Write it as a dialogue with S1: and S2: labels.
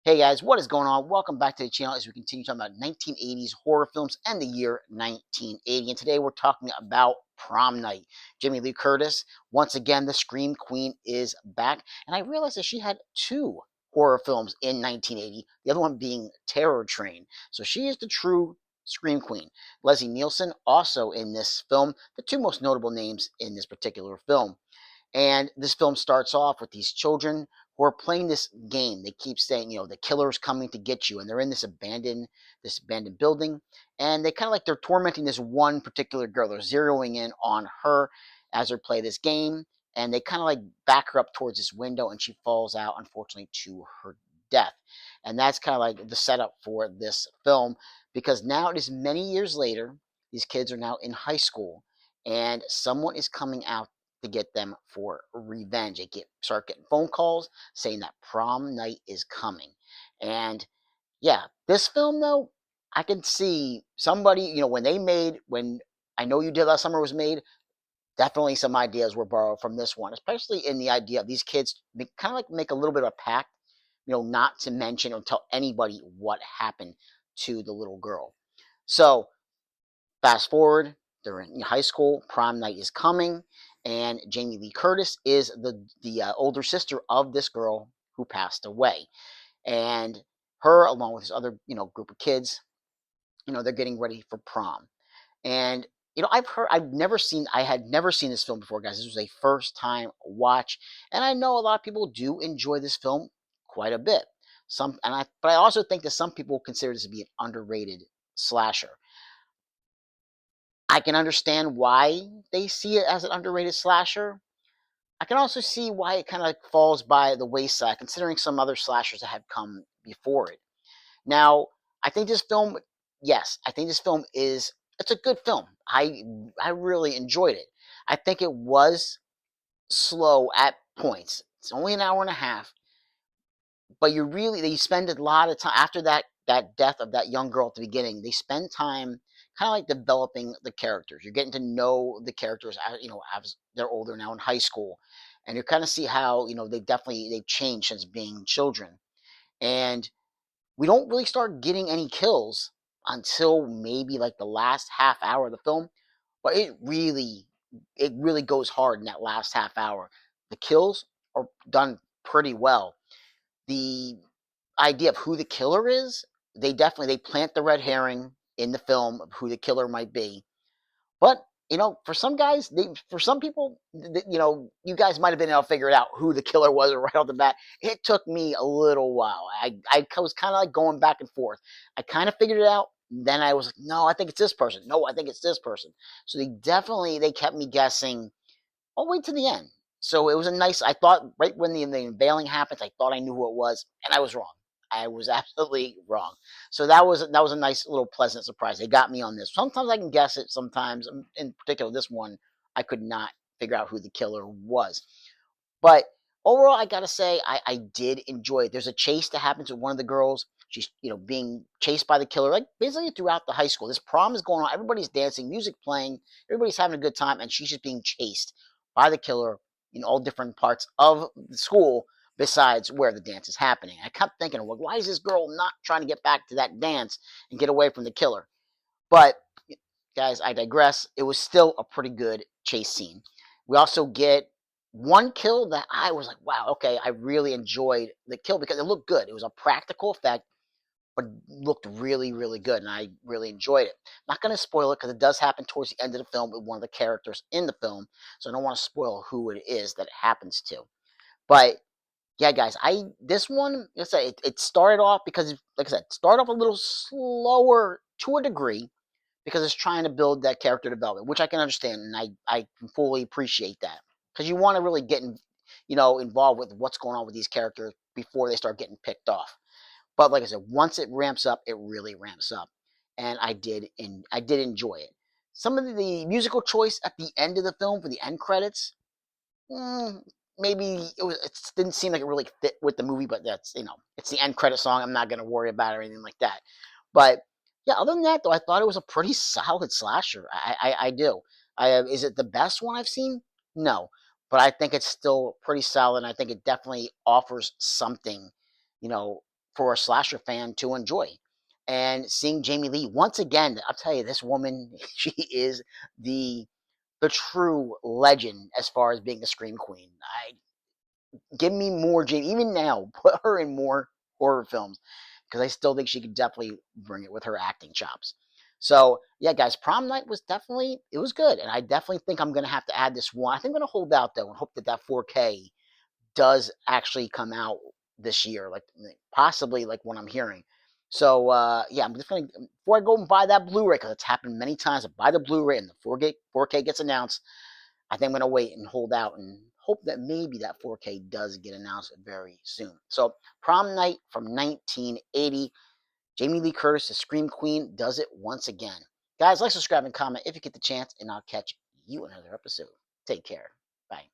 S1: Hey guys, what is going on? Welcome back to the channel as we continue talking about 1980s horror films and the year 1980. And today we're talking about Prom Night. Jamie Lee Curtis, once again, the Scream Queen is back. And I realized that she had two horror films in 1980, the other one being Terror Train. So she is the true Scream Queen. Leslie Nielsen, also in this film, the two most notable names in this particular film. And this film starts off with these children who are playing this game. They keep saying, the killer's coming to get you, and they're in this abandoned building, and they kind of like they're tormenting this one particular girl. They're zeroing in on her as they play this game, and they kind of like back her up towards this window, and she falls out, unfortunately, to her death. And that's kind of like the setup for this film, because now it is many years later. These kids are now in high school, and someone is coming out to get them for revenge. They start getting phone calls saying that prom night is coming. And yeah, this film though, I can see somebody, when I Know You Did Last Summer was made, definitely some ideas were borrowed from this one, especially in the idea of these kids kind of like make a little bit of a pact, not to mention or tell anybody what happened to the little girl. So fast forward, they're in high school. Prom night is coming, and Jamie Lee Curtis is the older sister of this girl who passed away, and her, along with this other group of kids, they're getting ready for prom. And I had never seen this film before, guys. This was a first time watch, and I know a lot of people do enjoy this film quite a bit. But I also think that some people consider this to be an underrated slasher. I can understand why they see it as an underrated slasher. I can also see why it kind of falls by the wayside, considering some other slashers that have come before it. Now, I think this film, yes, I think this film it's a good film. I really enjoyed it. I think it was slow at points. It's only an hour and a half, but they spend a lot of time after that death of that young girl at the beginning. They spend time kind of like developing the characters. You're getting to know the characters as they're older now in high school, and you kind of see how they've changed since being children. And we don't really start getting any kills until maybe like the last half hour of the film, but it really goes hard in that last half hour. The kills are done pretty well. The idea of who the killer is, they plant the red herring in the film of who the killer might be. But for some people, you guys might have been able to figure it out who the killer was right off the bat. It took me a little while. I was kind of like going back and forth. I kind of figured it out. Then I was like, no, I think it's this person. No, I think it's this person. So they kept me guessing all the way to the end. So it was I thought right when the unveiling happens, I thought I knew who it was, and I was wrong. I was absolutely wrong. So that was a nice little pleasant surprise. They got me on this. Sometimes I can guess it. Sometimes, in particular, this one I could not figure out who the killer was. But overall, I gotta say, I did enjoy it. There's a chase that happens with one of the girls. She's being chased by the killer, like basically throughout the high school. This prom is going on. Everybody's dancing, music playing, everybody's having a good time, and she's just being chased by the killer in all different parts of the school besides where the dance is happening. I kept thinking, well, why is this girl not trying to get back to that dance and get away from the killer? But guys, I digress. It was still a pretty good chase scene. We also get one kill that I was like, wow, okay, I really enjoyed the kill because it looked good. It was a practical effect, but looked really, really good, and I really enjoyed it. Not going to spoil it because it does happen towards the end of the film with one of the characters in the film, so I don't want to spoil who it is that it happens to. But yeah, guys, this one, like I said, it started off because, like I said, started off a little slower to a degree because it's trying to build that character development, which I can understand, and I can fully appreciate that because you want to really get involved with what's going on with these characters before they start getting picked off. But like I said, once it ramps up, it really ramps up, and I did enjoy it. Some of the musical choice at the end of the film for the end credits, mm, maybe it didn't seem like it really fit with the movie, but that's it's the end credit song. I'm not gonna worry about it or anything like that. But yeah, other than that though, I thought it was a pretty solid slasher. I do. Is it the best one I've seen? No, but I think it's still pretty solid. And I think it definitely offers something, you know, for a slasher fan to enjoy. And seeing Jamie Lee once again, I'll tell you, this woman, she is the true legend as far as being a scream queen. I Give me more Jamie. Even now, put her in more horror films because I still think she could definitely bring it with her acting chops. So yeah, guys, Prom Night was definitely, it was good, and I definitely think I'm gonna have to add this one. I think I'm gonna hold out though and hope that 4K does actually come out this year, like possibly like what I'm hearing. So yeah, I'm just gonna, before I go and buy that Blu-ray, because it's happened many times. I buy the Blu-ray and the 4K gets announced. I think I'm gonna wait and hold out and hope that maybe that 4K does get announced very soon. So Prom Night from 1980. Jamie Lee Curtis, the Scream Queen, does it once again. Guys, like, subscribe, and comment if you get the chance, and I'll catch you in another episode. Take care. Bye.